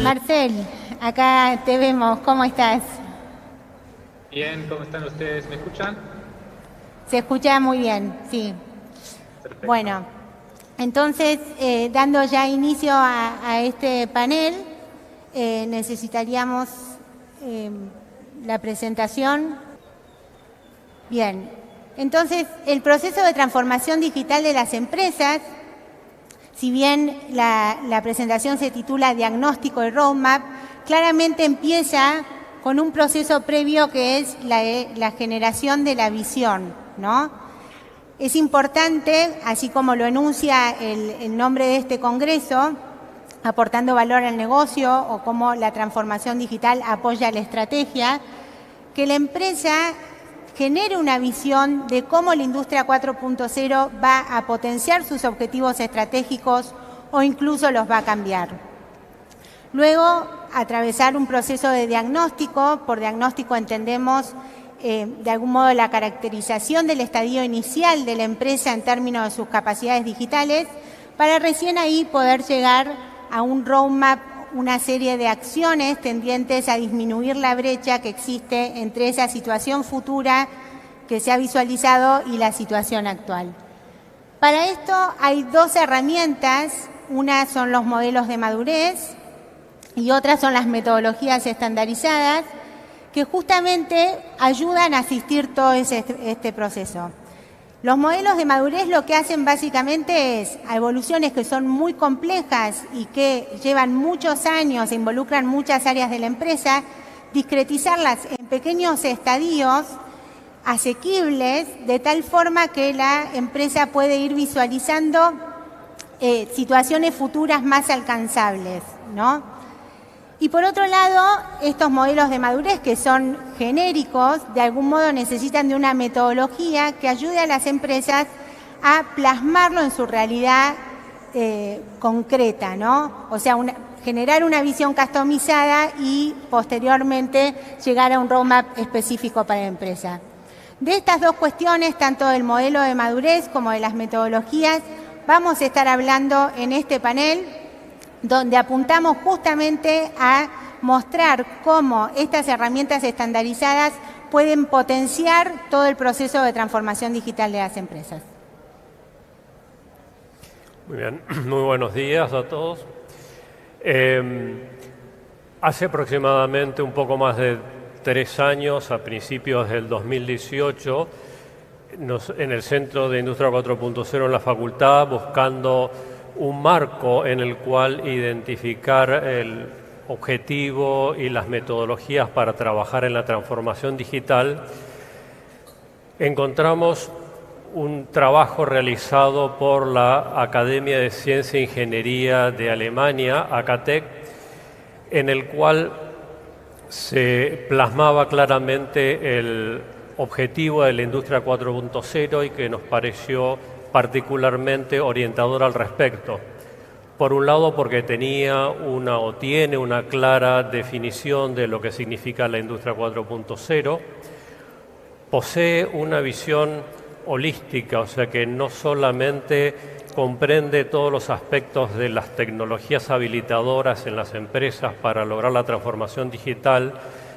Marcel, acá te vemos, ¿cómo estás? Bien, ¿cómo están ustedes? ¿Me escuchan? Se escucha muy bien, sí. Perfecto. Bueno, entonces, dando ya inicio a este panel, necesitaríamos eh, la presentación. Bien, entonces, el proceso de transformación digital de las empresas, si bien la presentación se titula Diagnóstico y Roadmap, claramente empieza con un proceso previo que es la generación de la visión, ¿no? Es importante, así como lo enuncia el nombre de este congreso, aportando valor al negocio o cómo la transformación digital apoya la estrategia, que la empresa genere una visión de cómo la industria 4.0 va a potenciar sus objetivos estratégicos o incluso los va a cambiar. Luego, atravesar un proceso de diagnóstico. Por diagnóstico entendemos de algún modo la caracterización del estadio inicial de la empresa en términos de sus capacidades digitales, para recién ahí poder llegar a un roadmap, una serie de acciones tendientes a disminuir la brecha que existe entre esa situación futura que se ha visualizado y la situación actual. Para esto hay dos herramientas, una son los modelos de madurez y otras son las metodologías estandarizadas, que justamente ayudan a asistir todo este proceso. Los modelos de madurez lo que hacen básicamente es, a evoluciones que son muy complejas y que llevan muchos años e involucran muchas áreas de la empresa, discretizarlas en pequeños estadios asequibles, de tal forma que la empresa puede ir visualizando situaciones futuras más alcanzables, ¿no? Y por otro lado, estos modelos de madurez, que son genéricos, de algún modo necesitan de una metodología que ayude a las empresas a plasmarlo en su realidad concreta, ¿no? O sea, generar una visión customizada y posteriormente llegar a un roadmap específico para la empresa. De estas dos cuestiones, tanto del modelo de madurez como de las metodologías, vamos a estar hablando en este panel, donde apuntamos justamente a mostrar cómo estas herramientas estandarizadas pueden potenciar todo el proceso de transformación digital de las empresas. Muy bien, muy buenos días a todos. Hace aproximadamente un poco más de 3 años, a principios del 2018, en el Centro de Industria 4.0 en la facultad, buscando un marco en el cual identificar el objetivo y las metodologías para trabajar en la transformación digital, encontramos un trabajo realizado por la Academia de Ciencia e Ingeniería de Alemania, ACATEC, en el cual se plasmaba claramente el objetivo de la industria 4.0 y que nos pareció particularmente orientador al respecto. Por un lado, porque tiene una clara definición de lo que significa la industria 4.0, posee una visión holística, o sea que no solamente comprende todos los aspectos de las tecnologías habilitadoras en las empresas para lograr la transformación digital,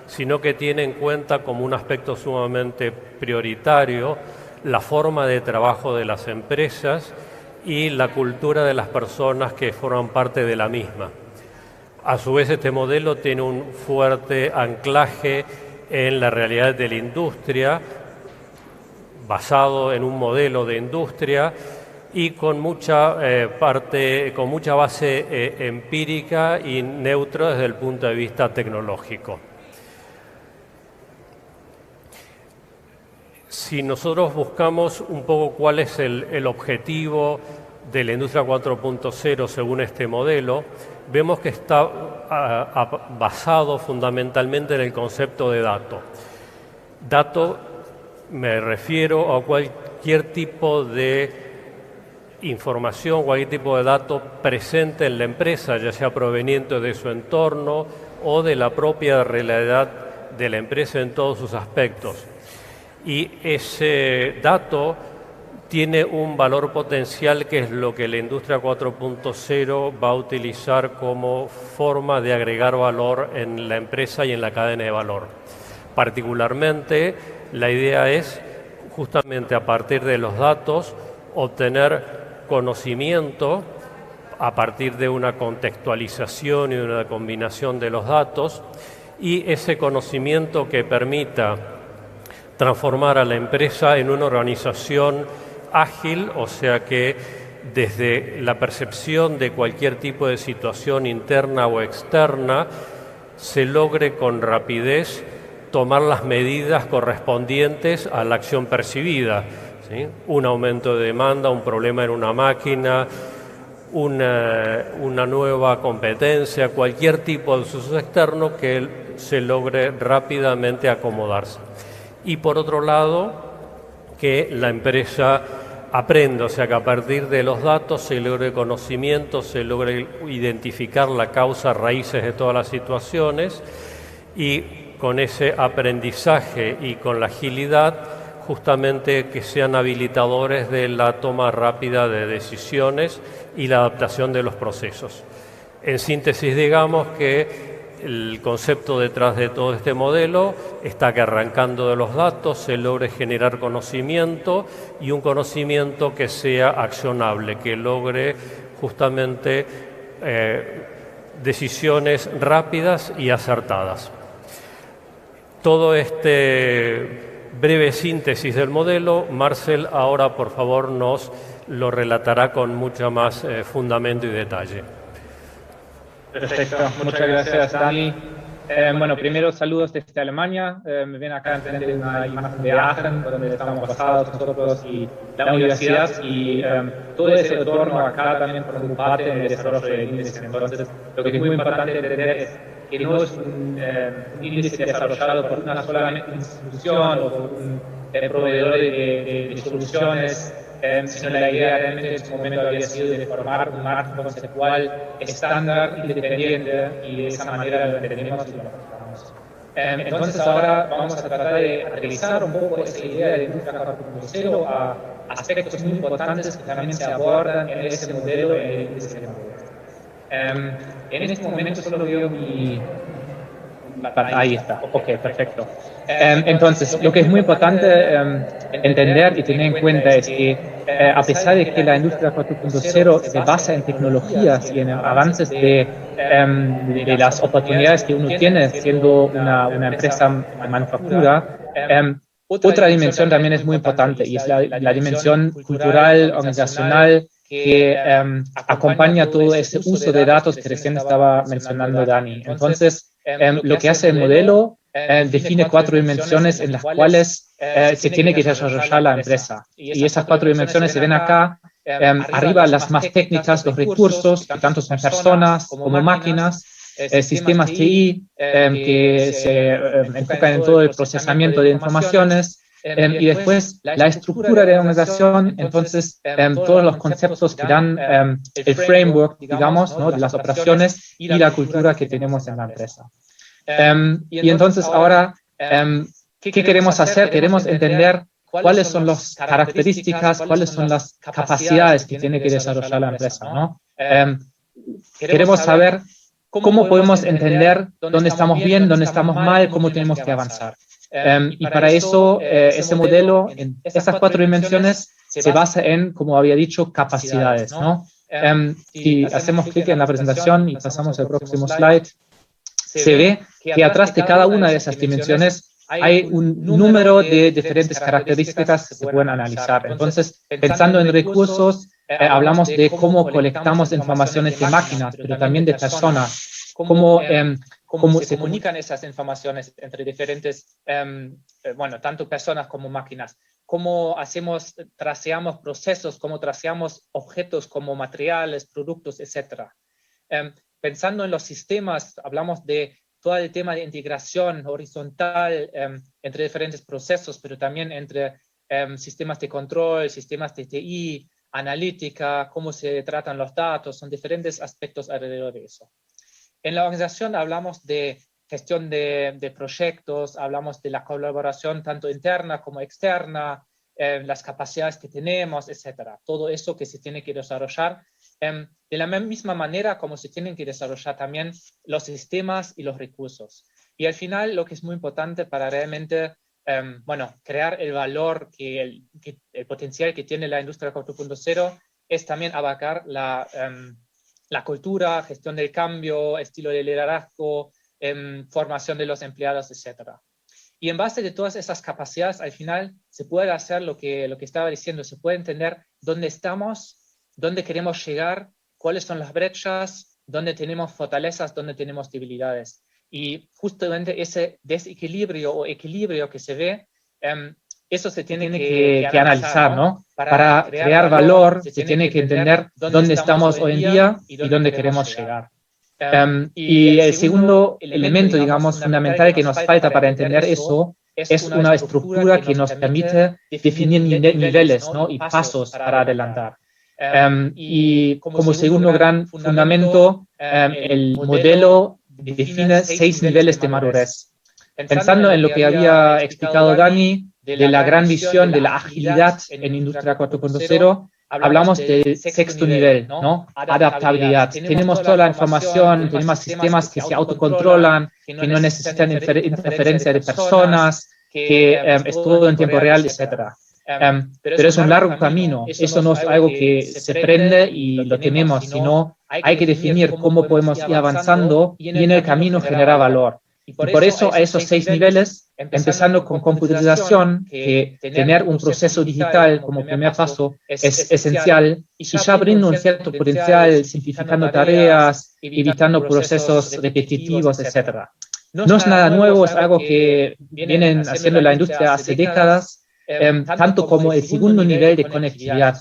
sino que tiene en cuenta como un aspecto sumamente prioritario la forma de trabajo de las empresas y la cultura de las personas que forman parte de la misma. A su vez, este modelo tiene un fuerte anclaje en la realidad de la industria, basado en un modelo de industria y con mucha base empírica y neutra desde el punto de vista tecnológico. Si nosotros buscamos un poco cuál es el objetivo de la industria 4.0 según este modelo, vemos que está basado fundamentalmente en el concepto de dato. Dato, me refiero a cualquier tipo de información, cualquier tipo de dato presente en la empresa, ya sea proveniente de su entorno o de la propia realidad de la empresa en todos sus aspectos. Y ese dato tiene un valor potencial que es lo que la industria 4.0 va a utilizar como forma de agregar valor en la empresa y en la cadena de valor. Particularmente, la idea es justamente a partir de los datos obtener conocimiento a partir de una contextualización y una combinación de los datos, y ese conocimiento que permita transformar a la empresa en una organización ágil, o sea que desde la percepción de cualquier tipo de situación interna o externa se logre con rapidez tomar las medidas correspondientes a la acción percibida, ¿sí? Un aumento de demanda, un problema en una máquina, una nueva competencia, cualquier tipo de suceso externo que se logre rápidamente acomodarse. Y por otro lado, que la empresa aprenda, o sea que a partir de los datos se logre conocimiento, se logre identificar la causa, raíces de todas las situaciones, y con ese aprendizaje y con la agilidad, justamente que sean habilitadores de la toma rápida de decisiones y la adaptación de los procesos. En síntesis, digamos que el concepto detrás de todo este modelo está que arrancando de los datos se logre generar conocimiento, y un conocimiento que sea accionable, que logre justamente decisiones rápidas y acertadas. Todo este breve síntesis del modelo, Marcel ahora por favor nos lo relatará con mucho más fundamento y detalle. Perfecto, muchas gracias, Dani. Bueno, primero saludos desde Alemania. Me ven acá enfrente de una imagen de Aachen, donde estamos basados nosotros y la universidad, y todo ese entorno acá también forma parte del desarrollo del índice. Entonces, lo que es muy importante entender es que no es un índice desarrollado por una solamente institución o por un proveedor de soluciones, sino la idea realmente en su momento había sido de formar un marco conceptual estándar, independiente, y de esa manera lo entendemos y lo aplicamos. Entonces ahora vamos a tratar de aterrizar un poco esa idea de industria 4.0 a aspectos muy importantes que también se abordan en ese modelo, en el índice de modelos. En este momento solo veo mi... Ahí está, ok, perfecto. Entonces, lo que es muy importante entender y tener en cuenta es que a pesar de que la industria 4.0 se basa en tecnologías y en avances de las oportunidades que uno tiene siendo una empresa de manufactura, otra dimensión también es muy importante, y es la dimensión cultural, organizacional, que acompaña todo ese uso de datos que recién estaba mencionando Dani. Entonces, lo que hace el modelo define 4 dimensiones en las cuales se tiene que desarrollar la empresa. Y esas 4 dimensiones se ven acá. Arriba las más técnicas, los recursos, que tanto son personas como máquinas, sistemas TI, que se enfocan en todo el procesamiento de informaciones, y después la estructura de la organización, entonces todos los conceptos que dan el framework, digamos, ¿no?, de las operaciones y la cultura que tenemos en la empresa. Y entonces ahora, ¿qué queremos hacer? Queremos entender cuáles son las características, cuáles son las capacidades que tiene que desarrollar la empresa, ¿no? Queremos saber cómo podemos entender dónde estamos bien, dónde estamos mal, cómo tenemos que avanzar. Y para eso, ese modelo, en esas 4 dimensiones, se basa en, como había dicho, capacidades, ¿no? Si hacemos clic en la presentación y pasamos al próximo slide, se ve que atrás de cada una de esas dimensiones hay un número de diferentes características que se pueden analizar. Entonces, pensando en recursos, hablamos de cómo colectamos informaciones de máquinas, pero también de personas, cómo se comunican esas informaciones entre diferentes, bueno, tanto personas como máquinas, cómo traceamos procesos, cómo traceamos objetos como materiales, productos, etc. Pensando en los sistemas, hablamos de todo el tema de integración horizontal entre diferentes procesos, pero también entre sistemas de control, sistemas de TI, analítica, cómo se tratan los datos, son diferentes aspectos alrededor de eso. En la organización hablamos de gestión de proyectos, hablamos de la colaboración tanto interna como externa, las capacidades que tenemos, etcétera. Todo eso que se tiene que desarrollar de la misma manera como se tienen que desarrollar también los sistemas y los recursos. Y al final lo que es muy importante para realmente bueno, crear el valor, el potencial que tiene la industria 4.0 es también abarcar la cultura, gestión del cambio, estilo de liderazgo, formación de los empleados, etcétera. Y en base de todas esas capacidades, al final se puede hacer lo que estaba diciendo, se puede entender dónde estamos, dónde queremos llegar, cuáles son las brechas, dónde tenemos fortalezas, dónde tenemos debilidades. Y justamente ese desequilibrio o equilibrio que se ve, eso se tiene que analizar, ¿no? Para crear valor, se tiene que entender dónde estamos hoy en día y dónde queremos llegar. Y el segundo elemento, digamos, fundamental que nos falta para entender eso es una estructura que nos permite definir niveles, ¿no? Y pasos para adelantar. Y como segundo gran fundamento, el modelo define 6 niveles de madurez. Pensando en lo que había explicado Dani, de la gran visión de la agilidad en Industria 4.0, hablamos del sexto nivel, ¿no? Adaptabilidad. Tenemos toda la información, tenemos sistemas que se autocontrolan, que no necesitan interferencia de personas, que es todo en tiempo real, etc. Pero es un largo camino. Eso no es algo que se prende y lo tenemos, sino hay que definir cómo podemos ir avanzando y en el camino generar valor. Y por eso a esos 6 niveles, empezando con computarización, que tener un proceso digital como primer paso es esencial, y ya brinda un cierto potencial simplificando tareas, evitando procesos repetitivos, etc. No es nada nuevo, es algo que vienen haciendo la industria hace décadas, tanto como el segundo nivel de conectividad.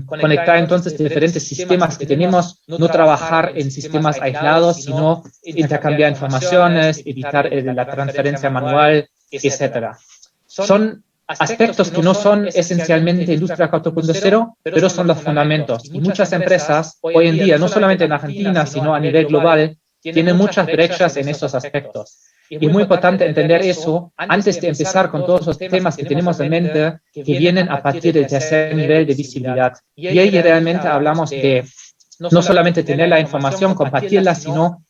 Conectar entonces diferentes sistemas que tenemos, no trabajar en sistemas aislados, sino intercambiar informaciones, evitar la transferencia manual, etc. Son aspectos que no son esencialmente Industria 4.0, pero son los fundamentos. Y muchas empresas hoy en día, no solamente en Argentina, sino a nivel global, tienen muchas brechas en esos aspectos. Y es muy importante entender eso antes de empezar con todos los temas que tenemos en mente que vienen a partir del tercer nivel de visibilidad. Y ahí realmente hablamos de no solamente tener la información, compartirla, sino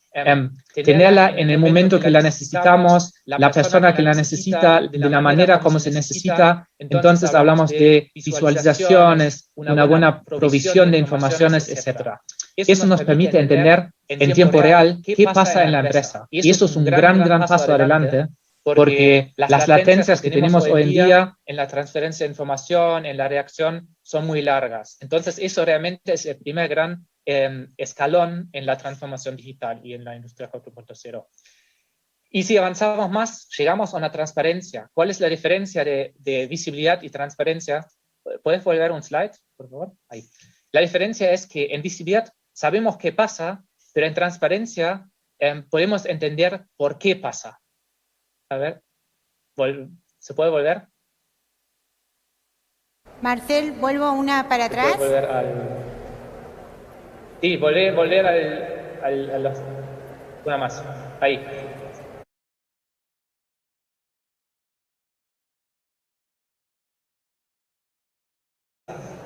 tenerla en el momento que la necesitamos, la persona que la necesita, de la manera como se necesita. Entonces hablamos de visualizaciones, una buena provisión de informaciones, etc. Eso nos permite entender en tiempo real qué pasa en la empresa. Y eso es un gran paso adelante, porque las latencias que tenemos hoy en día en la transferencia de información, en la reacción, son muy largas. Entonces eso realmente es el primer gran escalón en la transformación digital y en la industria 4.0. Y si avanzamos más, llegamos a una transparencia. ¿Cuál es la diferencia de visibilidad y transparencia? ¿Puedes volver un slide, por favor? Ahí. La diferencia es que en visibilidad sabemos qué pasa, pero en transparencia podemos entender por qué pasa. A ver, ¿se puede volver? Marcel, ¿vuelvo una para atrás? ¿Puedes volver Sí, volver una más. Ahí.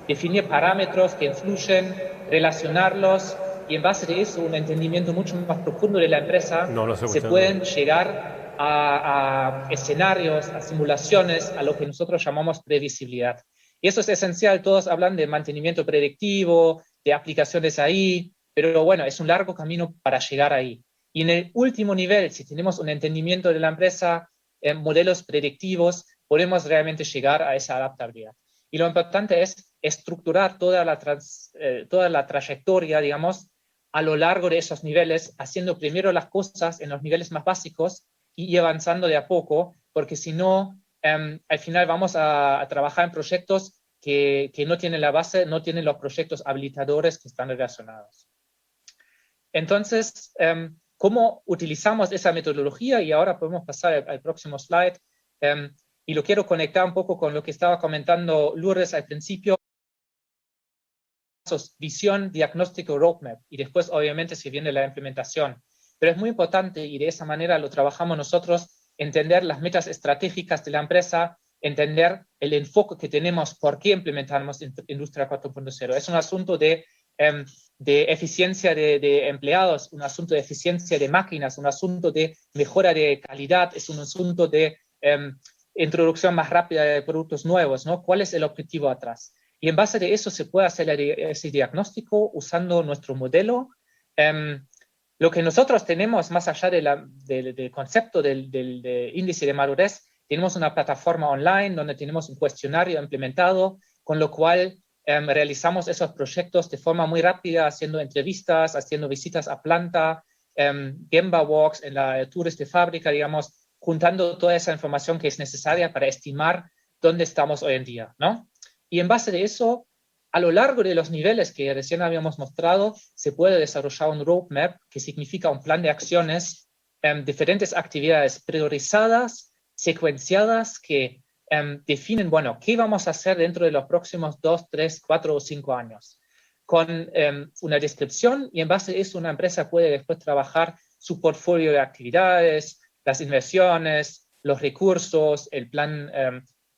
Definir parámetros que influyen, relacionarlos, y en base de eso, un entendimiento mucho más profundo de la empresa, se pueden llegar a escenarios, a simulaciones, a lo que nosotros llamamos previsibilidad. Y eso es esencial. Todos hablan de mantenimiento predictivo, de aplicaciones ahí, pero bueno, es un largo camino para llegar ahí. Y en el último nivel, si tenemos un entendimiento de la empresa, modelos predictivos, podemos realmente llegar a esa adaptabilidad. Y lo importante es estructurar toda la trayectoria, digamos, a lo largo de esos niveles, haciendo primero las cosas en los niveles más básicos y avanzando de a poco, porque si no, al final vamos a trabajar en proyectos que no tienen la base, no tienen los proyectos habilitadores que están relacionados. Entonces, ¿cómo utilizamos esa metodología? Y ahora podemos pasar al próximo slide. Y lo quiero conectar un poco con lo que estaba comentando Lourdes al principio. Visión, diagnóstico, roadmap. Y después, obviamente, se viene la implementación. Pero es muy importante, y de esa manera lo trabajamos nosotros, entender las metas estratégicas de la empresa, entender el enfoque que tenemos, por qué implementamos Industria 4.0. Es un asunto de eficiencia de empleados, un asunto de eficiencia de máquinas, un asunto de mejora de calidad, es un asunto de introducción más rápida de productos nuevos, ¿no? ¿Cuál es el objetivo atrás? Y en base de eso se puede hacer ese diagnóstico usando nuestro modelo. Lo que nosotros tenemos, más allá del concepto del índice de madurez, tenemos una plataforma online donde tenemos un cuestionario implementado, con lo cual realizamos esos proyectos de forma muy rápida, haciendo entrevistas, haciendo visitas a planta, Gemba Walks en la tours de fábrica, digamos, juntando toda esa información que es necesaria para estimar dónde estamos hoy en día, ¿no? Y en base de eso, a lo largo de los niveles que recién habíamos mostrado, se puede desarrollar un roadmap, que significa un plan de acciones, diferentes actividades priorizadas, secuenciadas, que definen, bueno, qué vamos a hacer dentro de los próximos 2, 3, 4 o 5 años. Con una descripción, y en base a eso una empresa puede después trabajar su portfolio de actividades, las inversiones, los recursos, el plan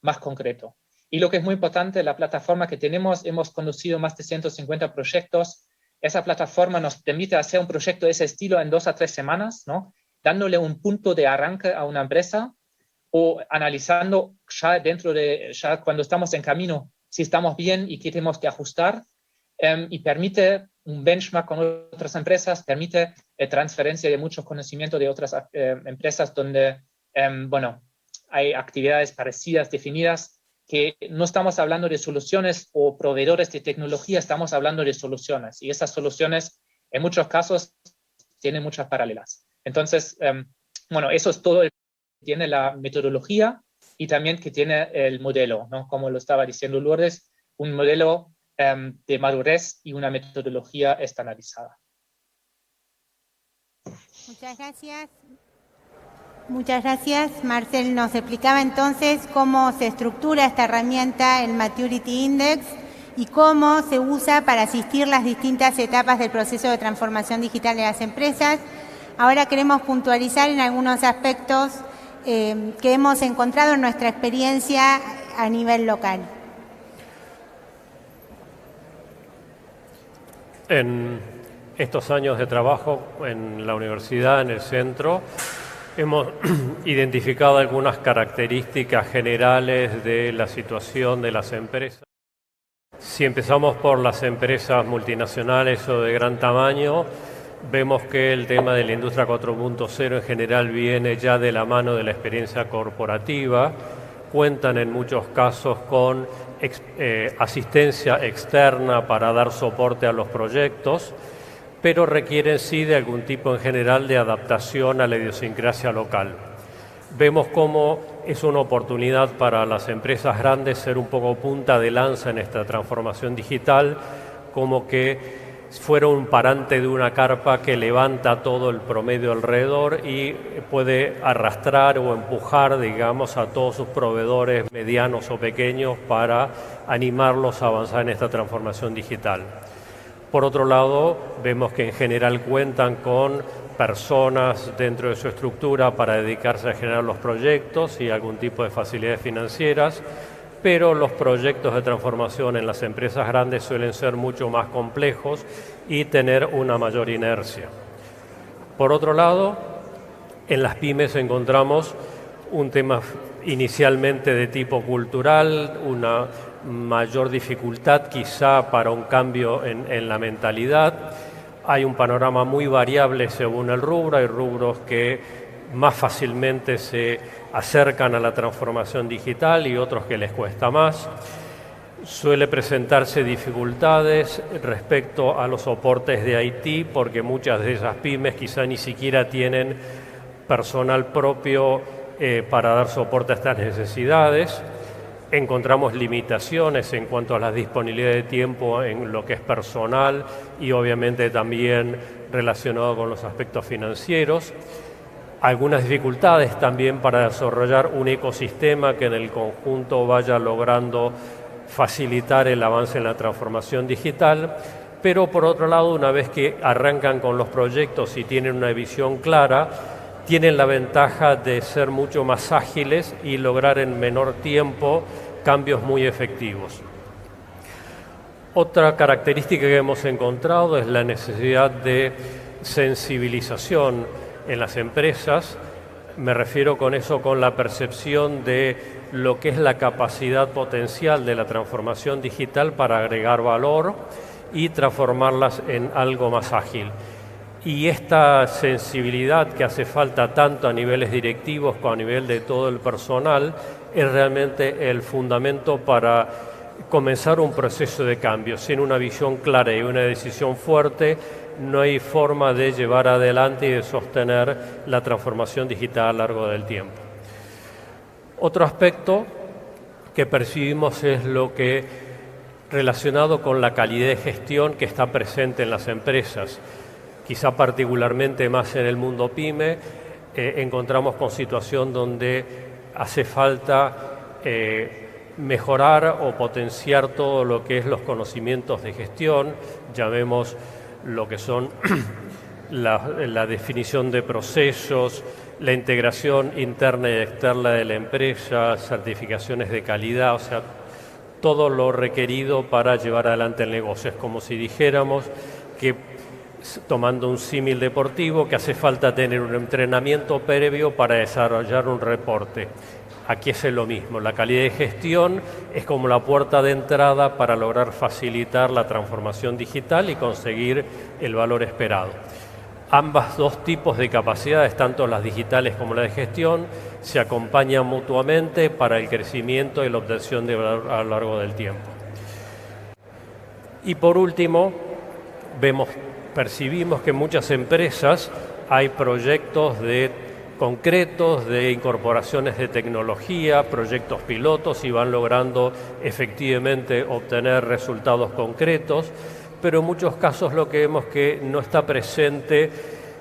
más concreto. Y lo que es muy importante, la plataforma que tenemos, hemos conducido más de 150 proyectos. Esa plataforma nos permite hacer un proyecto de ese estilo en 2 a 3 semanas, ¿no? Dándole un punto de arranque a una empresa o analizando ya cuando estamos en camino si estamos bien y qué tenemos que ajustar, y permite un benchmark con otras empresas, permite transferencia de muchos conocimientos de otras empresas donde, bueno, hay actividades parecidas, definidas, que no estamos hablando de soluciones o proveedores de tecnología, estamos hablando de soluciones, y esas soluciones en muchos casos tienen muchas paralelas. Entonces, bueno, eso es todo. Tiene la metodología y también que tiene el modelo, ¿no? Como lo estaba diciendo Lourdes, un modelo de madurez y una metodología estandarizada. Muchas gracias. Muchas gracias. Marcel nos explicaba entonces cómo se estructura esta herramienta, el Maturity Index, y cómo se usa para asistir las distintas etapas del proceso de transformación digital de las empresas. Ahora queremos puntualizar en algunos aspectos que hemos encontrado en nuestra experiencia a nivel local. En estos años de trabajo en la universidad, en el centro, hemos identificado algunas características generales de la situación de las empresas. Si empezamos por las empresas multinacionales o de gran tamaño, vemos que el tema de la industria 4.0 en general viene ya de la mano de la experiencia corporativa. Cuentan en muchos casos con asistencia externa para dar soporte a los proyectos, pero requieren sí de algún tipo en general de adaptación a la idiosincrasia local. Vemos cómo es una oportunidad para las empresas grandes ser un poco punta de lanza en esta transformación digital, como que fuera un parante de una carpa que levanta todo el promedio alrededor y puede arrastrar o empujar, digamos, a todos sus proveedores medianos o pequeños para animarlos a avanzar en esta transformación digital. Por otro lado, vemos que en general cuentan con personas dentro de su estructura para dedicarse a generar los proyectos y algún tipo de facilidades financieras, pero los proyectos de transformación en las empresas grandes suelen ser mucho más complejos y tener una mayor inercia. Por otro lado, en las pymes encontramos un tema inicialmente de tipo cultural, una mayor dificultad quizá para un cambio en la mentalidad. Hay un panorama muy variable según el rubro, hay rubros que más fácilmente se acercan a la transformación digital y otros que les cuesta más. Suele presentarse dificultades respecto a los soportes de IT porque muchas de esas pymes quizá ni siquiera tienen personal propio para dar soporte a estas necesidades. Encontramos limitaciones en cuanto a la disponibilidad de tiempo en lo que es personal y obviamente también relacionado con los aspectos financieros. Algunas dificultades también para desarrollar un ecosistema que en el conjunto vaya logrando facilitar el avance en la transformación digital, pero por otro lado, una vez que arrancan con los proyectos y tienen una visión clara, tienen la ventaja de ser mucho más ágiles y lograr en menor tiempo cambios muy efectivos. Otra característica que hemos encontrado es la necesidad de sensibilización en las empresas. Me refiero con eso con la percepción de lo que es la capacidad potencial de la transformación digital para agregar valor y transformarlas en algo más ágil. Y esta sensibilidad que hace falta tanto a niveles directivos como a nivel de todo el personal es realmente el fundamento para comenzar un proceso de cambio. Sin una visión clara y una decisión fuerte, no hay forma de llevar adelante y de sostener la transformación digital a lo largo del tiempo. Otro aspecto que percibimos es lo que relacionado con la calidad de gestión que está presente en las empresas. Quizá particularmente más en el mundo PYME, encontramos con situación donde hace falta mejorar o potenciar todo lo que es los conocimientos de gestión, llamemos lo que son la definición de procesos, la integración interna y externa de la empresa, certificaciones de calidad, o sea, todo lo requerido para llevar adelante el negocio. Es como si dijéramos que, tomando un símil deportivo, que hace falta tener un entrenamiento previo para desarrollar un reporte. Aquí es lo mismo, la calidad de gestión es como la puerta de entrada para lograr facilitar la transformación digital y conseguir el valor esperado. Ambas dos tipos de capacidades, tanto las digitales como las de gestión, se acompañan mutuamente para el crecimiento y la obtención de valor a lo largo del tiempo. Y por último, percibimos que en muchas empresas hay proyectos concretos de incorporaciones de tecnología, proyectos pilotos y van logrando efectivamente obtener resultados concretos, pero en muchos casos lo que vemos que no está presente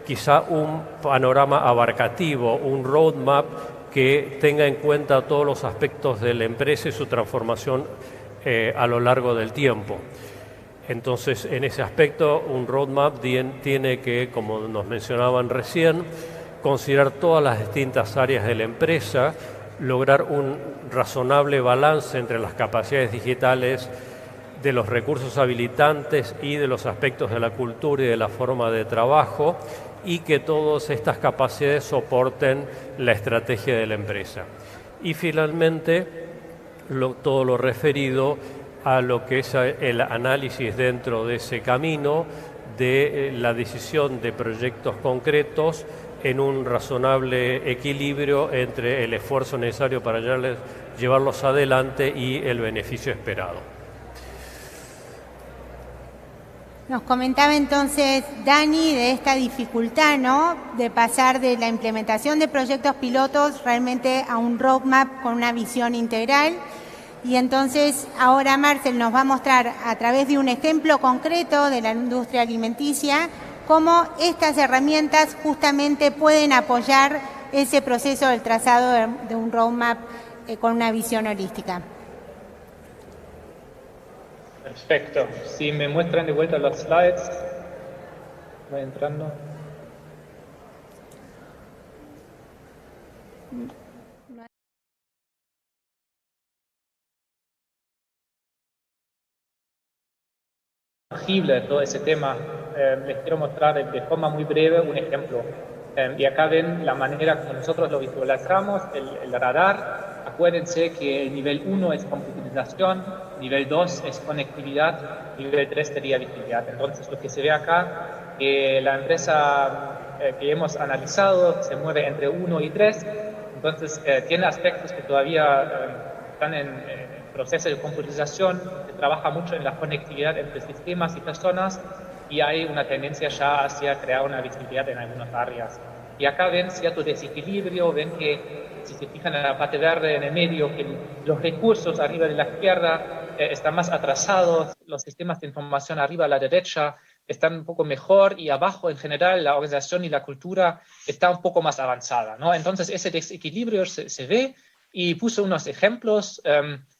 quizá un panorama abarcativo, un roadmap que tenga en cuenta todos los aspectos de la empresa y su transformación a lo largo del tiempo. Entonces, en ese aspecto, un roadmap tiene que, como nos mencionaban recién, considerar todas las distintas áreas de la empresa, lograr un razonable balance entre las capacidades digitales, de los recursos habilitantes y de los aspectos de la cultura y de la forma de trabajo, y que todas estas capacidades soporten la estrategia de la empresa. Y finalmente, todo lo referido a lo que es el análisis dentro de ese camino de la decisión de proyectos concretos en un razonable equilibrio entre el esfuerzo necesario para llevarlos adelante y el beneficio esperado. Nos comentaba entonces Dani de esta dificultad, ¿no?, de pasar de la implementación de proyectos pilotos realmente a un roadmap con una visión integral. Y entonces ahora Marcel nos va a mostrar a través de un ejemplo concreto de la industria alimenticia cómo estas herramientas justamente pueden apoyar ese proceso del trazado de un roadmap con una visión holística. Perfecto. Si me muestran de vuelta los slides, voy entrando. Tangible de todo ese tema, les quiero mostrar de forma muy breve un ejemplo. Y acá ven la manera como nosotros lo visualizamos, el radar. Acuérdense que el nivel 1 es computarización, nivel 2 es conectividad, nivel 3 sería visibilidad. Entonces lo que se ve acá, la empresa que hemos analizado se mueve entre 1 y 3, entonces tiene aspectos que todavía están en proceso de computarización, se trabaja mucho en la conectividad entre sistemas y personas y hay una tendencia ya hacia crear una visibilidad en algunas áreas. Y acá ven cierto desequilibrio, ven que si se fijan en la parte verde en el medio, que los recursos arriba de la izquierda están más atrasados, los sistemas de información arriba a la derecha están un poco mejor y abajo en general la organización y la cultura está un poco más avanzada, ¿no? Entonces ese desequilibrio se ve y puse unos ejemplos.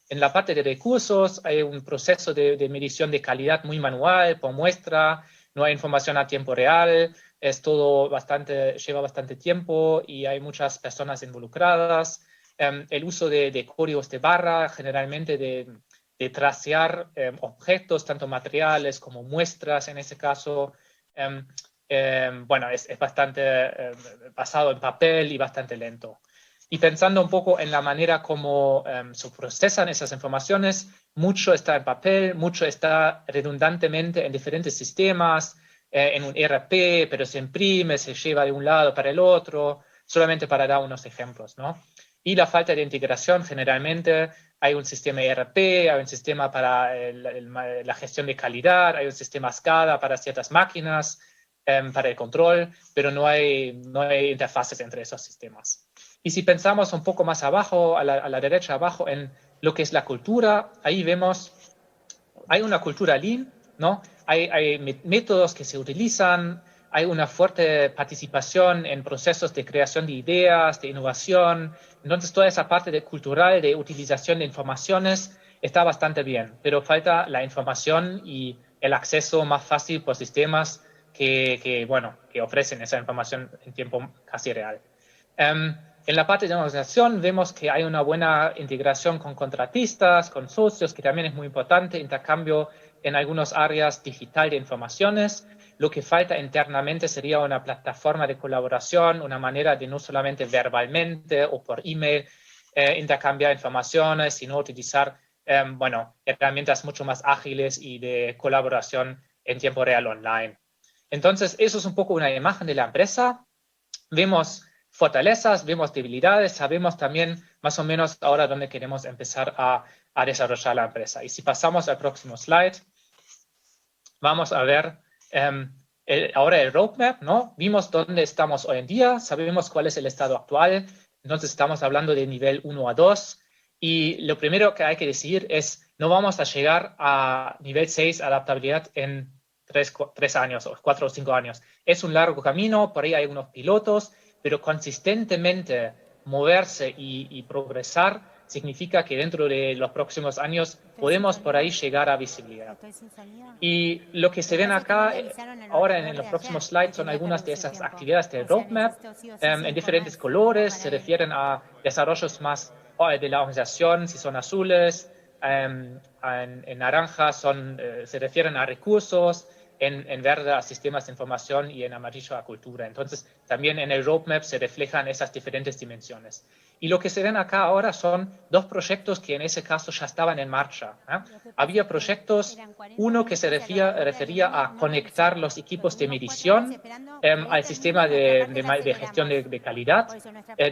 En la parte de recursos hay un proceso de medición de calidad muy manual, por muestra, no hay información a tiempo real, es todo lleva bastante tiempo y hay muchas personas involucradas. El uso de códigos de barra, generalmente de tracear objetos, tanto materiales como muestras en ese caso. Bueno, es bastante basado en papel y bastante lento. Y pensando un poco en la manera como se procesan esas informaciones, mucho está en papel, mucho está redundantemente en diferentes sistemas, en un ERP, pero se imprime, se lleva de un lado para el otro, solamente para dar unos ejemplos, ¿no? Y la falta de integración, generalmente hay un sistema ERP, hay un sistema para la gestión de calidad, hay un sistema SCADA para ciertas máquinas, para el control, pero no hay interfaces entre esos sistemas. Y si pensamos un poco más abajo, a la derecha abajo, en lo que es la cultura, ahí vemos, hay una cultura Lean, ¿no? Hay métodos que se utilizan, hay una fuerte participación en procesos de creación de ideas, de innovación. Entonces, toda esa parte cultural de utilización de informaciones está bastante bien, pero falta la información y el acceso más fácil por sistemas que ofrecen esa información en tiempo casi real. En la parte de organización vemos que hay una buena integración con contratistas, con socios, que también es muy importante, intercambio en algunas áreas digital de informaciones. Lo que falta internamente sería una plataforma de colaboración, una manera de no solamente verbalmente o por email intercambiar informaciones, sino utilizar herramientas mucho más ágiles y de colaboración en tiempo real online. Entonces, eso es un poco una imagen de la empresa. Vemos fortalezas, vemos debilidades, sabemos también más o menos ahora dónde queremos empezar a desarrollar la empresa. Y si pasamos al próximo slide, vamos a ver ahora el roadmap, ¿no? Vimos dónde estamos hoy en día, sabemos cuál es el estado actual, entonces estamos hablando de nivel 1 a 2, y lo primero que hay que decir es, no vamos a llegar a nivel 6 adaptabilidad en 3 años, o 4 o 5 años. Es un largo camino, por ahí hay unos pilotos, pero consistentemente moverse y progresar significa que dentro de los próximos años podemos por ahí llegar a visibilidad. Y lo que se ven acá ahora en los próximos slides son algunas de esas actividades del roadmap en diferentes colores, se refieren a desarrollos más de la organización, si son azules, en naranja se refieren a recursos, en verde a sistemas de información y en amarillo a cultura. Entonces, también en el roadmap se reflejan esas diferentes dimensiones. Y lo que se ven acá ahora son 2 proyectos que en ese caso ya estaban en marcha. Había proyectos, uno que se refería a conectar los equipos de medición al sistema de gestión de calidad,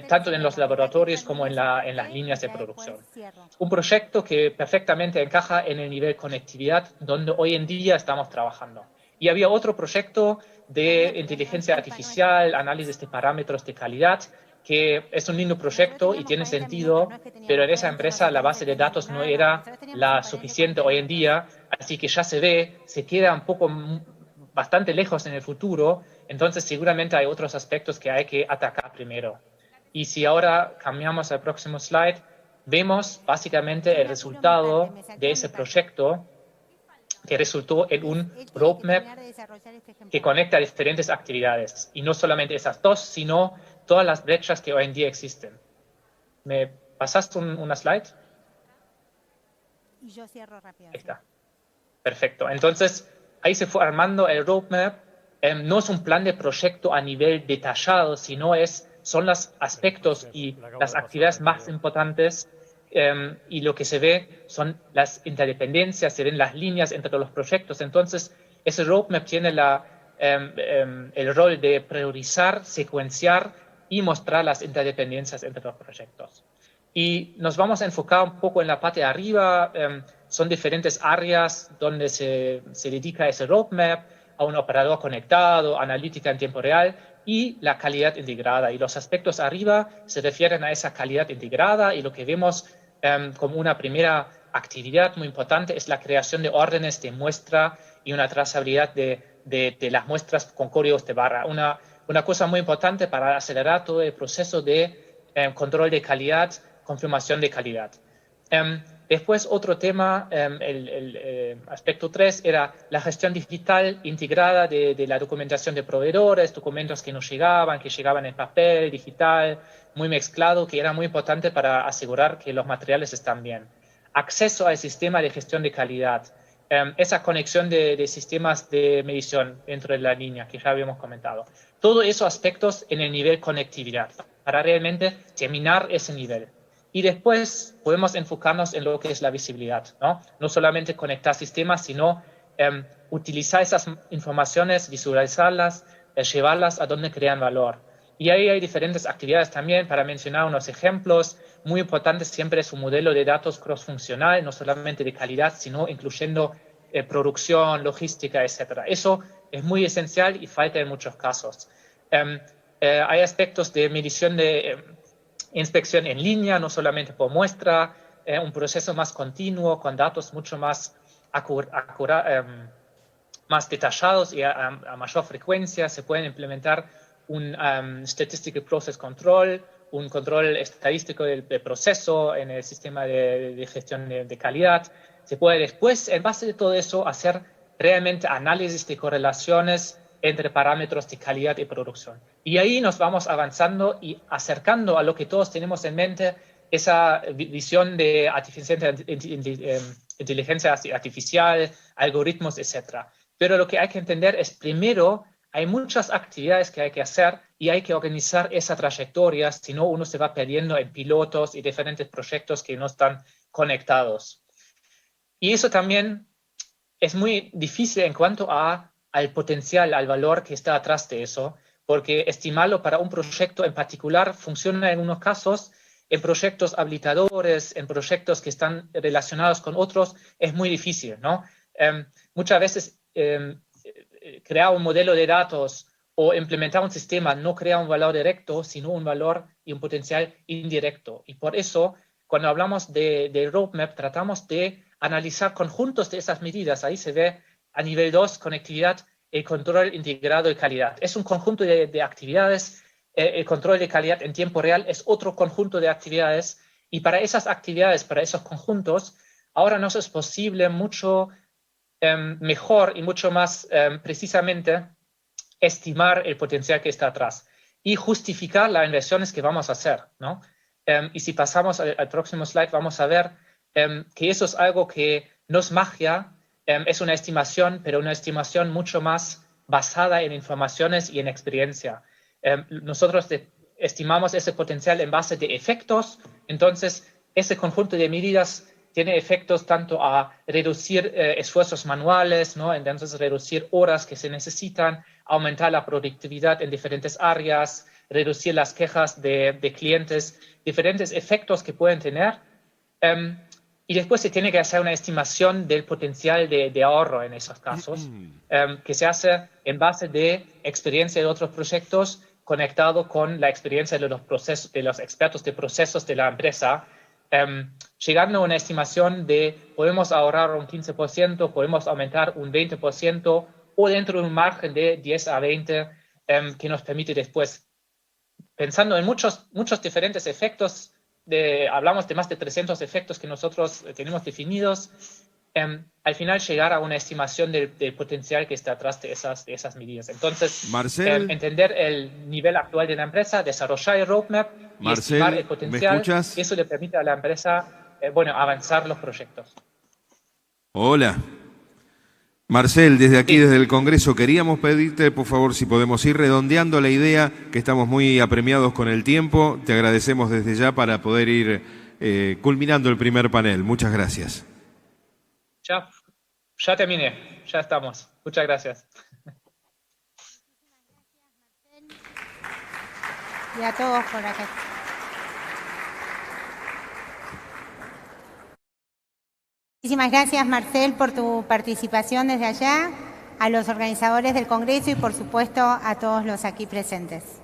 tanto en los laboratorios como en las líneas de producción. Un proyecto que perfectamente encaja en el nivel conectividad donde hoy en día estamos trabajando. Y había otro proyecto de inteligencia artificial, análisis de parámetros de calidad, que es un lindo proyecto y tiene sentido, pero en esa empresa la base de datos no era la suficiente hoy en día, así que ya se queda un poco bastante lejos en el futuro, entonces seguramente hay otros aspectos que hay que atacar primero. Y si ahora cambiamos al próximo slide, vemos básicamente el resultado de ese proyecto, que resultó en un roadmap que conecta diferentes actividades. Y no solamente esas 2, sino todas las brechas que hoy en día existen. ¿Me pasaste una slide? Y yo cierro rápido. Ahí está. Perfecto. Entonces, ahí se fue armando el roadmap. No es un plan de proyecto a nivel detallado, sino son los aspectos y las actividades más importantes. Y lo que se ve son las interdependencias, se ven las líneas entre los proyectos. Entonces, ese roadmap tiene el rol de priorizar, secuenciar y mostrar las interdependencias entre los proyectos. Y nos vamos a enfocar un poco en la parte de arriba. Son diferentes áreas donde se dedica ese roadmap a un operador conectado, analítica en tiempo real y la calidad integrada. Y los aspectos arriba se refieren a esa calidad integrada, y lo que vemos como una primera actividad muy importante es la creación de órdenes de muestra y una trazabilidad de las muestras con códigos de barra. Una cosa muy importante para acelerar todo el proceso de control de calidad, confirmación de calidad. Después, otro tema, el aspecto 3, era la gestión digital integrada de la documentación de proveedores, documentos que nos llegaban, que llegaban en papel, digital, muy mezclado, que era muy importante para asegurar que los materiales están bien. Acceso al sistema de gestión de calidad. Esa conexión de sistemas de medición dentro de la línea que ya habíamos comentado. Todos esos aspectos en el nivel conectividad, para realmente terminar ese nivel. Y después podemos enfocarnos en lo que es la visibilidad, ¿no? No solamente conectar sistemas, sino utilizar esas informaciones, visualizarlas, llevarlas a donde crean valor. Y ahí hay diferentes actividades también, para mencionar unos ejemplos. Muy importante siempre es un modelo de datos cross-funcional, no solamente de calidad, sino incluyendo producción, logística, etc. Eso es muy esencial y falta en muchos casos. Hay aspectos de medición de inspección en línea, no solamente por muestra, un proceso más continuo, con datos mucho más más detallados y a mayor frecuencia. Se pueden implementar un Statistical Process Control, un control estadístico del proceso en el sistema de gestión de calidad. Se puede después, en base de todo eso, hacer realmente análisis de correlaciones entre parámetros de calidad y producción. Y ahí nos vamos avanzando y acercando a lo que todos tenemos en mente, esa visión de inteligencia artificial, algoritmos, etc. Pero lo que hay que entender es, primero, hay muchas actividades que hay que hacer y hay que organizar esa trayectoria, si no uno se va perdiendo en pilotos y diferentes proyectos que no están conectados. Y eso también es muy difícil en cuanto al potencial, al valor que está atrás de eso, porque estimarlo para un proyecto en particular funciona en unos casos, en proyectos habilitadores, en proyectos que están relacionados con otros, es muy difícil, ¿no? Muchas veces crear un modelo de datos o implementar un sistema no crea un valor directo, sino un valor y un potencial indirecto. Y por eso, cuando hablamos de roadmap, tratamos de analizar conjuntos de esas medidas. Ahí se ve a nivel 2, conectividad, el control integrado de calidad. Es un conjunto de actividades. El control de calidad en tiempo real es otro conjunto de actividades. Y para esas actividades, para esos conjuntos, ahora nos es posible mucho mejor y mucho más precisamente estimar el potencial que está atrás y justificar las inversiones que vamos a hacer, ¿no? Y si pasamos al próximo slide, vamos a ver que eso es algo que no es magia, es una estimación, pero una estimación mucho más basada en informaciones y en experiencia. Nosotros estimamos ese potencial en base de efectos, entonces ese conjunto de medidas tiene efectos tanto a reducir esfuerzos manuales, ¿no? Entonces reducir horas que se necesitan, aumentar la productividad en diferentes áreas, reducir las quejas de clientes, diferentes efectos que pueden tener. Y después se tiene que hacer una estimación del potencial de ahorro en esos casos, que se hace en base de experiencia de otros proyectos conectado con la experiencia de los expertos de procesos de la empresa, llegando a una estimación de podemos ahorrar un 15%, podemos aumentar un 20% o dentro de un margen de 10 a 20 que nos permite después, pensando en muchos diferentes efectos, hablamos de más de 300 efectos que nosotros tenemos definidos, al final llegar a una estimación del potencial que está atrás de esas medidas. Entonces, Marcel, entender el nivel actual de la empresa, desarrollar el roadmap y Marcel, estimar el potencial, ¿me escuchas? eso le permite a la empresa avanzar los proyectos. Hola. Marcel, desde aquí, desde el Congreso, queríamos pedirte, por favor, si podemos ir redondeando la idea, que estamos muy apremiados con el tiempo. Te agradecemos desde ya para poder ir culminando el primer panel. Muchas gracias. Ya terminé, ya estamos. Muchas gracias. Y a todos por acá. Muchísimas gracias, Marcel, por tu participación desde allá, a los organizadores del Congreso y, por supuesto, a todos los aquí presentes.